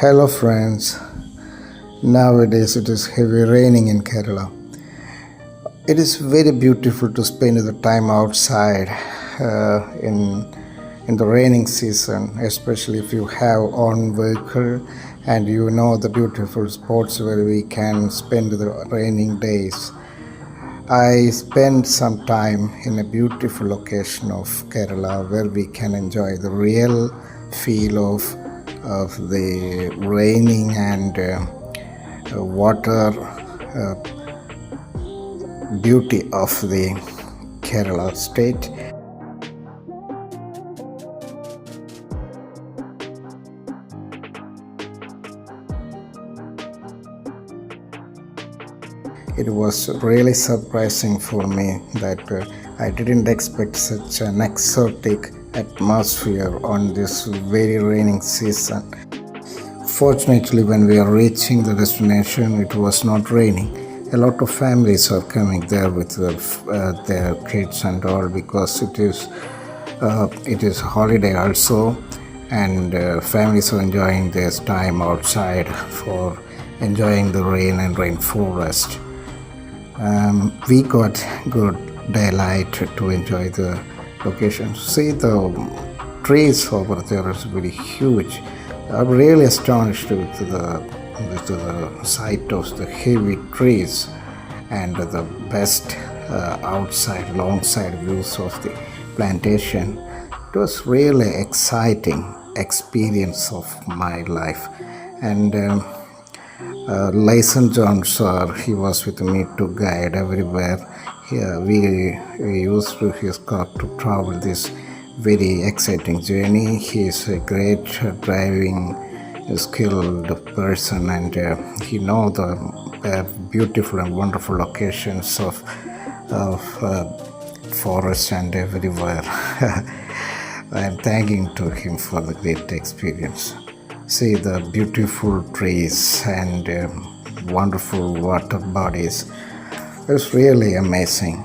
Hello, friends. Nowadays it is heavy raining in Kerala. It is very beautiful to spend the time outside in the raining season, especially if you have own vehicle and you know the beautiful spots where we can spend the raining days. I spent some time in a beautiful location of Kerala where we can enjoy the real feel of the raining and water beauty of the Kerala state. It was really surprising for me that I didn't expect such an exotic atmosphere on this very raining season. Fortunately, when we are reaching the destination, it was not raining. A lot of families are coming there with their kids and all because it is holiday also, and families are enjoying their time outside for enjoying the rain and rainforest. We got good daylight to enjoy the location. See the trees over there is very huge. I'm really astonished with the sight of the heavy trees and the best outside, long side views of the plantation. It was really exciting experience of my life. And Laison John, sir, he was with me to guide everywhere. Here we used his car to travel this very exciting journey. He is a great driving skilled person, and he know the beautiful and wonderful locations of forest and everywhere. I am thanking to him for the great experience. See the beautiful trees and wonderful water bodies. It's really amazing.